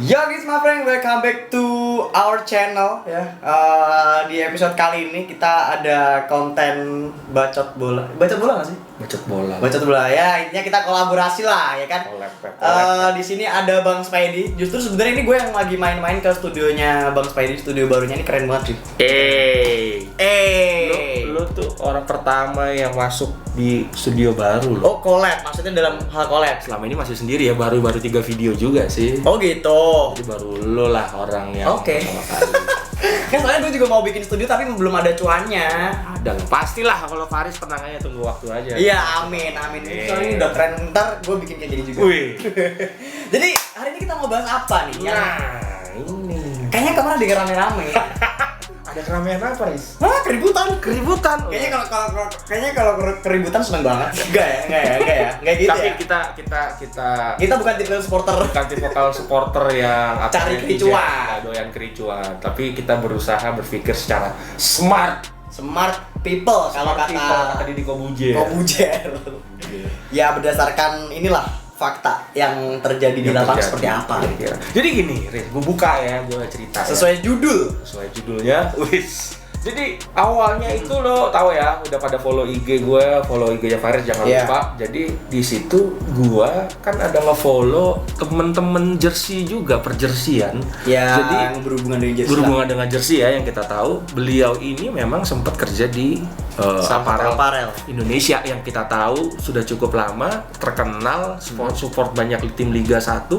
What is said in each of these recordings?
Yo guys, my friend, welcome back to our channel ya. Di episode kali ini kita ada konten bacot bola. Bacot bola nggak sih? Bacot bola. Bacot bola ya. Intinya kita kolaborasi lah ya kan. Collab. Di sini ada Bang Spidey. Justru sebenarnya ini gue yang lagi main-main ke studionya Bang Spidey, studio barunya ini keren banget sih. Lu tuh orang pertama yang masuk di studio baru Oh, loh. collab. Maksudnya dalam hal collab. Selama ini masih sendiri ya, baru 3 video juga sih. Oh gitu. Jadi baru lo lah orang yang Oke. pertama kali. Kan soalnya gue juga mau bikin studio tapi belum ada cuannya. Dan pastilah kalau Faris tenang aja, tunggu waktu aja. Iya, amin. Soalnya ini udah keren, ntar gue bikin kayak gini juga. Wih. Jadi hari ini kita mau bahas apa nih? Nah, ini. Kayaknya kemarin ada rame-rame. Ada keramaian apa, Riz? Hah, keributan. Keributan. Kayaknya kalau keributan seneng banget. Enggak ya. Enggak gitu Tapi ya. Kita bukan tipe supporter. bukan tipe supporter yang Cari kericuan. doyan kericuan, tapi kita berusaha berpikir secara smart people kalau kata Didi Kobujer. Ya berdasarkan inilah fakta yang terjadi di lapangan seperti apa. Kira-kira. Jadi gini, Riz, gue buka ya, gue cerita. Sesuai judul. Sesuai judulnya, wis. Jadi awalnya itu lo tahu ya, udah pada follow IG gue, follow IG-nya Faris jangan lupa. Jadi di situ gue kan ada nge-follow temen-temen jersey juga, perjersian. Ya, jadi yang berhubungan dengan jersey. Berhubungan dengan jersey ya, yang kita tahu beliau ini memang sempat kerja di apparel Indonesia yang kita tahu sudah cukup lama, terkenal, support banyak tim Liga 1,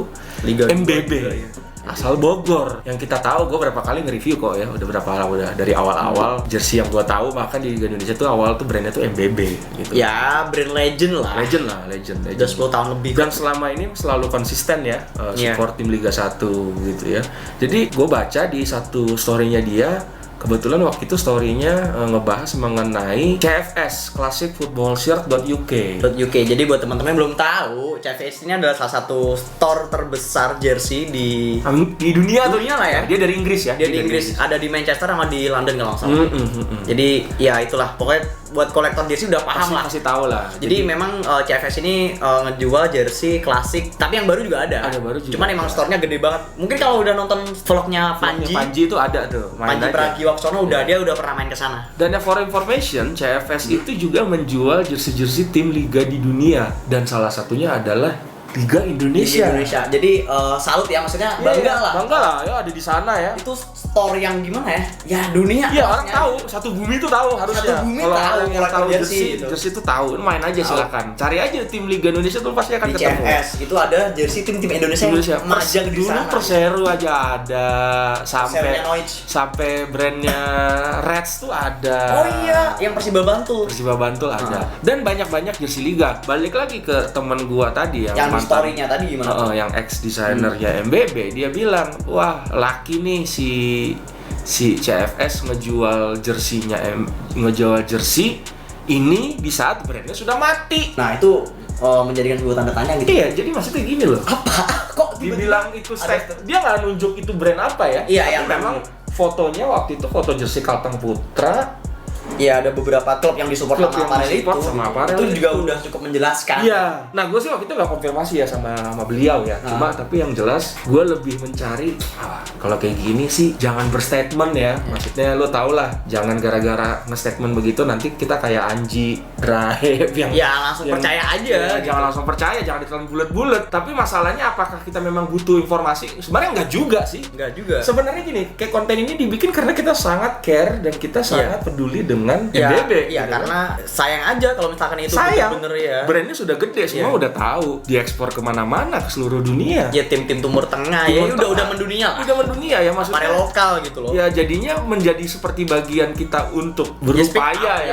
Liga MBB. Asal Bogor. Yang kita tahu, gue berapa kali nge-review kok ya, udah dari awal-awal jersey yang gue tahu, bahkan di Liga Indonesia tuh awal tuh brandnya tuh MBB gitu. Ya, brand legend lah. Legend. Udah 10 tahun lebih. Dan selama ini selalu konsisten ya support tim Liga 1 gitu ya. Jadi gue baca di satu story-nya dia, kebetulan waktu itu story-nya ngebahas mengenai CFS, Classic Football Shirt.uk. Jadi buat teman-teman yang belum tahu, CFS ini adalah salah satu store terbesar jersey di dunia tuh. Dunia lah ya. Dia dari Inggris ya. Dia di Inggris, ada di Manchester sama di London kalau nggak salah. Jadi ya itulah, pokoknya buat kolektor jersey udah paham lah. Pasti tahu lah. Jadi memang CFS ini ngejual jersey klasik, tapi yang baru juga ada. Ada baru juga. Cuman emang store-nya gede banget. Mungkin kalau udah nonton vlognya Panji itu ada tuh. Panji Pragiwaksono dia udah pernah main ke sana. Dan for information, CFS itu juga menjual jersey-jersey tim liga di dunia, dan salah satunya adalah Liga Indonesia. Jadi salut ya, maksudnya bangga lah. Bangga lah, ya ada di sana ya. Itu store yang gimana ya? Ya dunia. Iya, orang tahu, satu bumi itu tahu harusnya. Satu bumi kalau tahu, orang yang tahu jersey itu tahu, main aja silakan. Cari aja tim Liga Indonesia tuh pasti akan di ketemu. CFS itu ada jersey tim Indonesia yang majang di sana. Dulu Persero aja ada, sampai brandnya Reds tuh ada. Oh iya, yang Persiba Bantul ada. Dan banyak jersey liga. Balik lagi ke temen gua tadi yang story-nya tadi gimana? Yang ex desainernya MBB, dia bilang, wah laki nih si CFS ngejual jersey ini di saat brandnya sudah mati. Nah itu menjadikan sebuah tanda tanya gitu. Iya, jadi maksudnya gini loh. Apa? Kok dibilang itu dia nggak nunjuk itu brand apa ya? Iya, tapi memang fotonya waktu itu foto jersey Kalteng Putra. Iya, ada beberapa klub yang disupport sama apparel itu juga udah cukup menjelaskan. Iya. Nah, gue sih waktu itu nggak konfirmasi ya sama beliau ya. Cuma tapi yang jelas gue lebih mencari kalau kayak gini sih jangan berstatement ya. Maksudnya lo tau lah, jangan gara-gara nge-statement begitu nanti kita kayak Anji Drive yang langsung percaya aja. Ya, jangan langsung percaya, jangan ditelan bulet-bulet. Tapi masalahnya apakah kita memang butuh informasi? Sebenarnya nggak juga sih. Nggak juga. Sebenarnya gini, kayak konten ini dibikin karena kita sangat care dan kita sangat peduli dengan MBB. Iya, gitu karena sayang aja kalau misalkan itu bener ya. Brandnya sudah gede, semua udah tahu, diekspor kemana-mana ke seluruh dunia. Ya tim-tim Timur Tengah udah mendunia lah. Udah mendunia ya maksudnya. Apparel lokal gitu loh. Ya jadinya menjadi seperti bagian kita untuk berupaya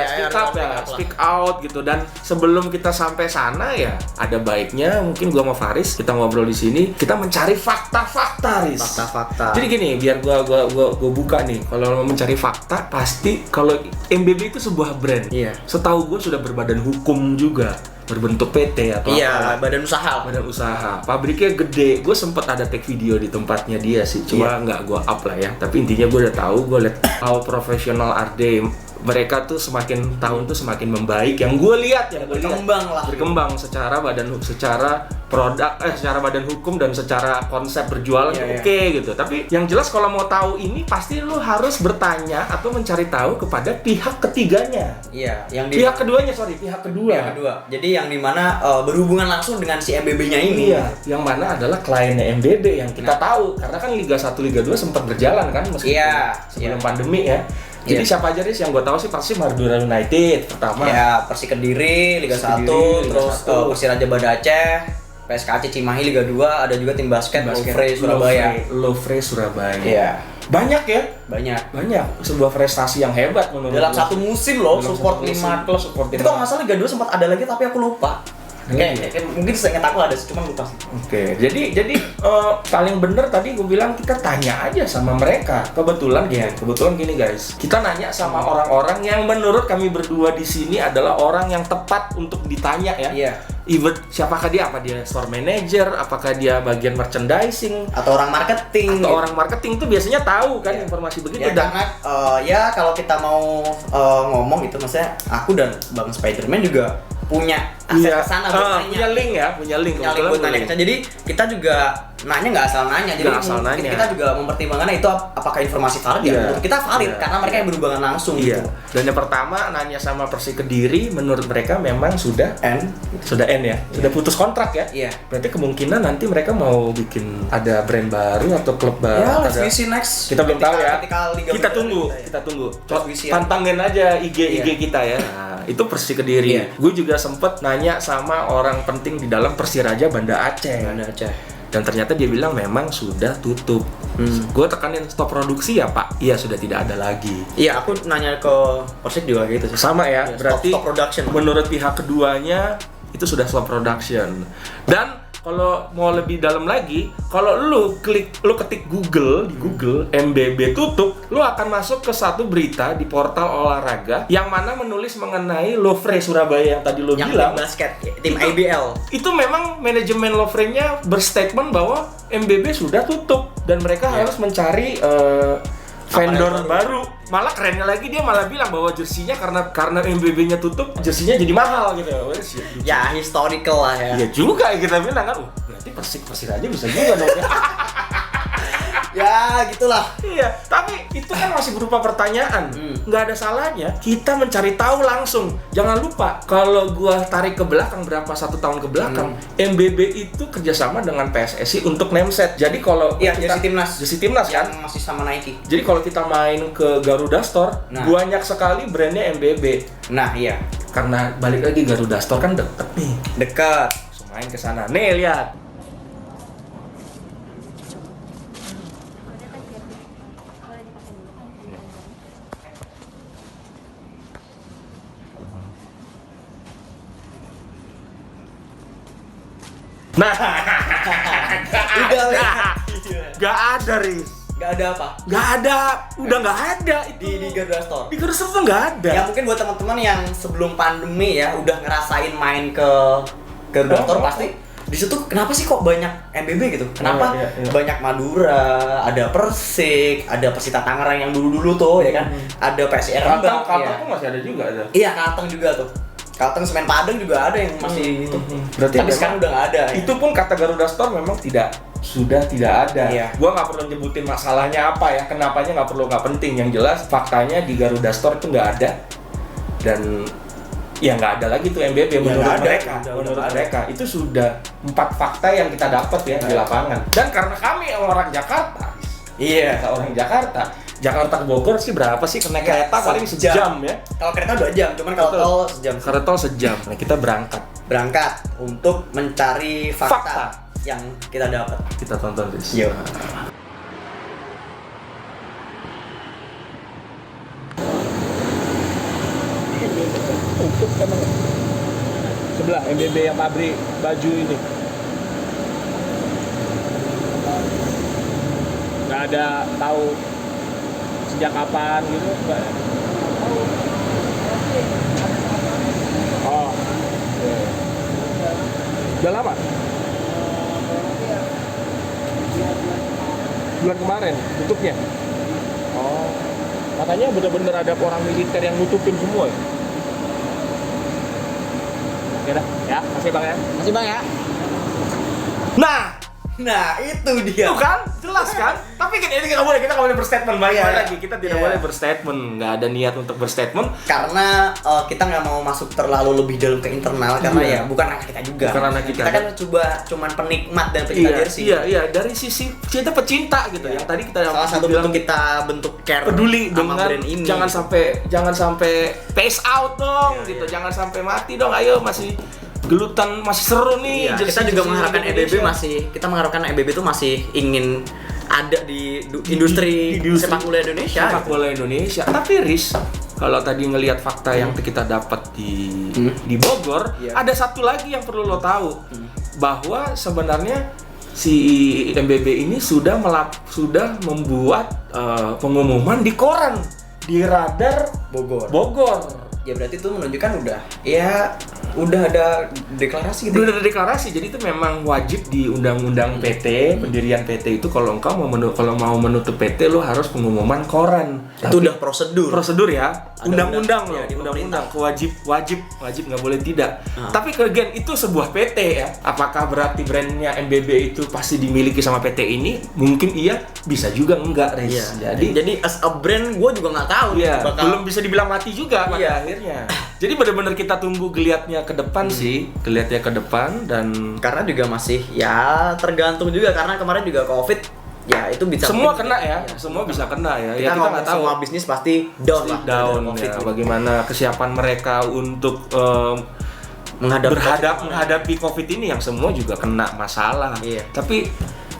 speak out gitu. Dan sebelum kita sampai sana ya ada baiknya mungkin gua sama Faris kita ngobrol di sini, kita mencari fakta-fakta, Riz. Fakta-fakta. Jadi gini, biar gua buka nih. Kalau mencari fakta pasti kalau MBB itu sebuah brand. Iya. Setahu gue sudah berbadan hukum juga, berbentuk PT atau badan usaha. Pabriknya gede. Gue sempet ada take video di tempatnya dia sih, cuma nggak gue up lah ya. Tapi intinya gue udah tahu, gue lihat how professional are they mereka tuh semakin tahun tuh semakin membaik. Yang gue lihat, berkembang secara badan hukum dan secara konsep berjualan oke gitu. Tapi yang jelas kalau mau tahu ini pasti lu harus bertanya atau mencari tahu kepada pihak ketiganya. Iya, pihak kedua. Jadi yang dimana berhubungan langsung dengan si MBB-nya ini. Iya, yang mana adalah kliennya MBB yang kita tahu karena kan Liga 1, Liga 2 sempat berjalan kan meskipun sebelum pandemi ya. Jadi siapa aja sih yang gue tahu sih pasti Madura United pertama. Ya, Persik Kediri Liga 1, terus Persiraja Banda Aceh, PSKC Cimahi Liga 2, ada juga tim basket Lovre Surabaya. Iya. Banyak ya? Banyak. Sebuah prestasi yang hebat menurut dalam satu musim loh, support 5 klub. Itu kalau nggak salah Liga 2 sempat ada lagi tapi aku lupa. Kayak mungkin seingat aku ada sih, cuma lupa sih. Oke. Jadi paling bener tadi gue bilang kita tanya aja sama mereka. Kebetulan gini guys. Kita nanya sama orang-orang yang menurut kami berdua di sini adalah orang yang tepat untuk ditanya ya. Iya. Even siapakah dia? Apa dia store manager? Apakah dia bagian merchandising? Atau orang marketing? Orang marketing tuh biasanya tahu kan informasi begitu. Ya, karena kalau kita mau ngomong itu, maksudnya aku dan Bang Spiderman juga punya akses ke sana buat nanya. Punya link buat nanya kita. Jadi kita juga nanya nggak asal nanya. Jadi kita juga mempertimbangkan itu apakah informasi valid ya. Menurut kita valid karena mereka yang berhubungan langsung gitu. Dan yang pertama nanya sama Persik Kediri, menurut mereka memang sudah end ya. Sudah putus kontrak ya. Iya. Berarti kemungkinan nanti mereka mau bikin ada brand baru atau klub baru. Ya, let's see next. Kita belum tahu ya. Kita tunggu. Pantangin aja IG kita ya. Nah, itu Persik Kediri. Gue juga sempet nanya sama orang penting di dalam Persiraja Banda Aceh. Dan ternyata dia bilang memang sudah tutup. Gue tekanin stop produksi ya Pak. Iya sudah tidak ada lagi. Iya, aku nanya ke Persik juga gitu sih. Sama ya. Berarti stop production. Menurut pihak keduanya itu sudah stop production. Dan kalau mau lebih dalam lagi, kalau lu ketik Google di Google MBB tutup, lu akan masuk ke satu berita di portal olahraga yang mana menulis mengenai Lovre Surabaya yang tadi lu bilang. Tim basket, tim IBL. Itu memang manajemen Lovre-nya berstatement bahwa MBB sudah tutup dan mereka harus mencari vendor baru. Malah kerennya lagi dia malah bilang bahwa jersinya karena MBB-nya tutup, jersinya jadi mahal gitu. Ya historical lah ya. Iya juga kita bilang kan, berarti Persik aja bisa juga dong ya. Ya gitulah. Iya, tapi itu kan masih berupa pertanyaan. Nggak ada salahnya kita mencari tahu langsung. Jangan lupa kalau gua tarik ke belakang berapa 1 tahun ke belakang, MBB itu kerjasama dengan PSSI untuk nameset. Jadi kalau jersey timnas kan masih sama Nike. Jadi kalau kita main ke Garuda Store, banyak sekali brandnya MBB. Nah iya. Karena balik lagi Garuda Store kan deket nih. Dekat. Langsung main ke sana. Nih lihat. Nah, gak ada Riz. Gak ada apa? Gak ada, udah gak ada itu di Garuda Store. Di Garuda Store tuh gak ada. Ya mungkin buat teman-teman yang sebelum pandemi ya udah ngerasain main ke Garuda Store pasti di situ kenapa sih kok banyak MBB gitu? Kenapa banyak Madura, ada Persik, ada Persita Tangerang yang dulu-dulu tuh ya kan? Ada PSIR Rembang. Kalteng masih ada juga ada. Iya, Kalteng juga tuh. Kalteng Semen Padang juga ada yang masih itu. Berarti tapi sekarang udah nggak ada. Itu pun kata Garuda Store memang sudah tidak ada. Iya. Gua nggak perlu nyebutin masalahnya apa ya, kenapanya nggak penting. Yang jelas faktanya di Garuda Store itu nggak ada dan ya nggak ada lagi tuh MBB menurut mereka. Itu sudah 4 fakta yang kita dapat ya di lapangan. Dan karena kami orang Jakarta, orang Jakarta ke Bogor sih berapa sih naik kereta paling sejam ya? Kalau kereta 2 jam, cuman kalau tol sejam. Kalau tol sejam. Nah, kita berangkat untuk mencari fakta yang kita dapat. Kita tonton guys. Yuk. Sebelah MBB yang pabrik baju ini. Nggak ada tahu sejak kapan gitu, Mbak? Oh. Udah lama? Bulan kemarin tutupnya. Oh. Makanya benar-benar ada orang militer yang nutupin semua ya. Oke dah, ya, makasih Bang ya. Masih Bang ya. Nah itu dia. Itu kan, jelas kan? Tapi kan ini kita nggak boleh berstatement lagi. Kita tidak boleh berstatement, nggak ada niat untuk berstatement. Karena kita nggak mau masuk terlalu lebih dalam ke internal karena ya bukan anak kita juga. Bukan anak kita. Kita kan cuman penikmat dan pecinta jersey. Iya, dari sisi kita pecinta gitu. Yang tadi kita salah satu bentuk kita bentuk care peduli dengan brand ini. Jangan sampai pace out dong gitu. Jangan sampai mati dong. Ayo masih gelutan, masih seru nih. Iya, kita juga mengharapkan EBB itu masih ingin ada di industri sepak bola Indonesia. Sepak bola Indonesia. Tapi Riz, kalau tadi ngelihat fakta yang kita dapat di Bogor, ada satu lagi yang perlu lo tahu. Bahwa sebenarnya si MBB ini sudah membuat pengumuman di koran, di Radar Bogor. Ya berarti itu menunjukkan udah ada deklarasi gitu. Udah ada deklarasi, jadi itu memang wajib di undang-undang PT, pendirian PT itu kalau mau menutup PT lo harus pengumuman koran. Itu udah prosedur ya. Undang-undang loh, ya, undang-undang wajib nggak boleh tidak. Tapi again itu sebuah PT ya. Apakah berarti brandnya MBB itu pasti dimiliki sama PT ini? Mungkin iya, bisa juga enggak, Riz. Iya. Jadi as a brand gue juga nggak tahu. Iya. Belum bisa dibilang mati juga pada akhirnya. Jadi benar-benar kita tunggu geliatnya ke depan geliatnya ke depan. Dan karena juga masih ya tergantung juga karena kemarin juga COVID ya itu bisa semua kena ya. Semua bisa kena ya. Kita nggak tahu semua bisnis pasti down ya. Bagaimana kesiapan mereka untuk menghadapi COVID ini yang semua juga kena masalah. Iya. Tapi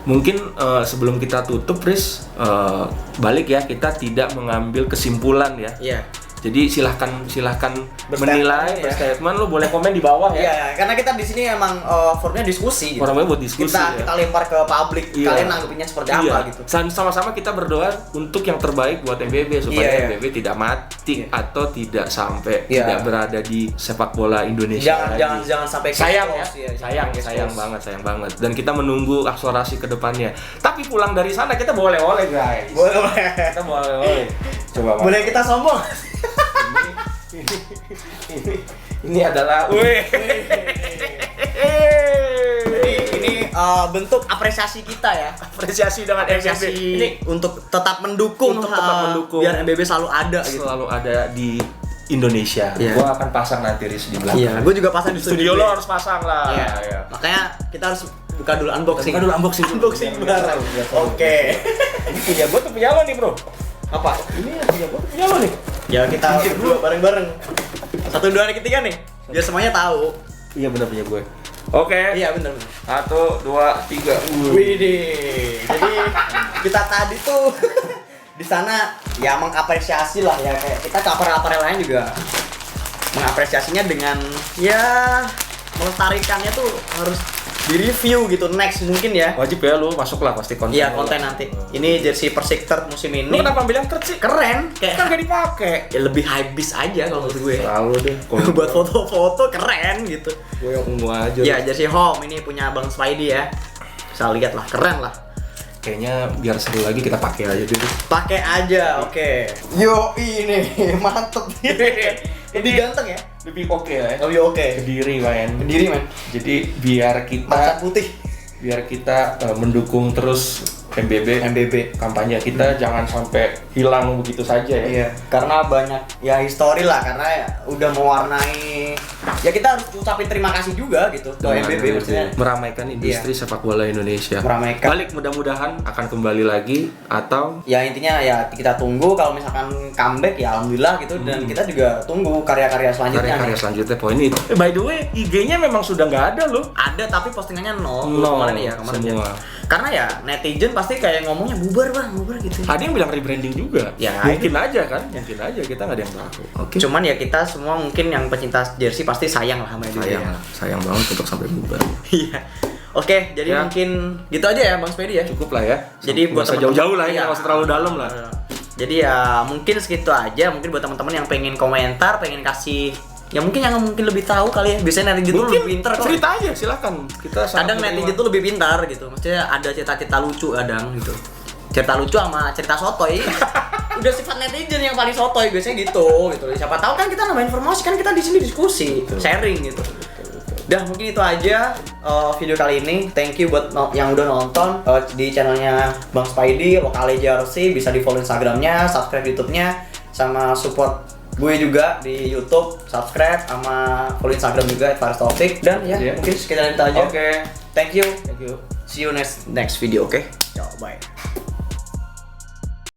mungkin sebelum kita tutup, Riz, balik ya, kita tidak mengambil kesimpulan ya. Iya. Jadi silahkan menilai, berstatement, lo boleh komen di bawah ya. Iya, karena kita di sini emang formnya diskusi gitu. Formnya buat diskusi. Kita lempar ke publik, kalian nanggepinnya seperti apa gitu. Sama-sama kita berdoa untuk yang terbaik buat MBB supaya MBB tidak mati atau tidak sampai tidak berada di sepak bola Indonesia. Jangan sampai sayang banget. Dan kita menunggu akselerasi ke depannya. Tapi pulang dari sana kita boleh guys. Kita boleh. Coba boleh kita sombong. Ini adalah ini bentuk apresiasi kita ya. Apresiasi dengan MBB. Ini untuk tetap mendukung biar MBB selalu ada gitu. Selalu ada di Indonesia. Gua akan pasang nanti Riz di belakang. Iya, gua juga pasang di studio lo harus pasang lah. Iya. Makanya kita harus buka dulu unboxing. Unboxing bareng. Oke. Ini punya gua tuh punya lo nih, Bro. Apa? Ini punya gua tuh punya lo nih. Ya kita berdua bareng-bareng. 1, 2, 3 nih. Biar semuanya tahu. Iya benar punya gue. Oke. Iya benar. 1, 2, 3. Widih. Jadi kita tadi tuh di sana ya mengapresiasi lah ya, kayak kita ke aparel lain juga mengapresiasinya dengan ya melestarikannya tuh harus di-review gitu next mungkin ya. Wajib ya lu masuk lah pasti konten. Iya, konten nanti. Ini jersey Persik Third musim ini. Lu kenapa bilang third sih? Keren, kayak kan gak dipakai. Ya lebih hypebeast aja kalau menurut gue. Selalu deh. Buat foto-foto keren gitu. Gue yang ungu aja. Ya, jersey home ini punya Bang Spidey ya. Bisa lihat lah, keren lah. Kayaknya biar seru lagi kita pakai aja dulu. Pakai aja, oke. Yo, ini mantep. Lebih ganteng ya? Lebih oke ya. Lebih oke. Kediri, man. Jadi biar kita macan putih. Biar kita mendukung terus MBB kampanye kita jangan sampai hilang begitu saja ya. Iya, karena banyak ya histori lah, karena ya udah mewarnai. Ya kita harus ucapin terima kasih juga gitu ke MBB maksudnya meramaikan industri sepak bola Indonesia. Meramaikan. Balik mudah-mudahan akan kembali lagi atau ya intinya ya kita tunggu kalau misalkan comeback ya alhamdulillah gitu dan kita juga tunggu karya-karya selanjutnya. Karya selanjutnya poin itu. By the way, IG-nya memang sudah nggak ada loh. Ada tapi postingannya nol. Kemarin semua. Karena ya netizen pasti kayak ngomongnya bubar gitu. Ada yang bilang rebranding juga. Ya, mungkin aja kan, mungkin aja kita nggak ada yang tahu. Oke. Cuman ya kita semua mungkin yang pecinta jersey pasti sayang lah sama dia. Sayang banget untuk sampai bubar. Iya. Oke, jadi mungkin gitu aja ya Bang Spedi ya. Cukup lah ya. Jadi buat jauh-jauh lah ya, nggak usah terlalu dalam lah. Jadi ya mungkin segitu aja. Mungkin buat teman-teman yang pengen komentar, pengen kasih ya mungkin yang mungkin lebih tahu kali ya. Biasanya netizen tuh lebih pintar kok. Cerita aja silakan. Kita kadang netizen tuh lebih pintar gitu. Maksudnya ada cerita-cerita lucu kadang gitu. Cerita lucu sama cerita sotoy. udah sifat netizen yang paling sotoy biasanya gitu. Siapa tahu kan kita nambah informasi, kan kita di sini diskusi, sharing gitu. Dah mungkin itu aja video kali ini. Thank you buat yang udah nonton di channelnya Bang Spidey, Lokale JRC. Bisa di follow Instagramnya, subscribe YouTube-nya, sama support gue juga di YouTube, subscribe sama follow Instagram juga @faristoxic. Dan ya mungkin sekitar itu aja. Oke. Thank you. Thank you. See you next video, oke? Ciao, bye.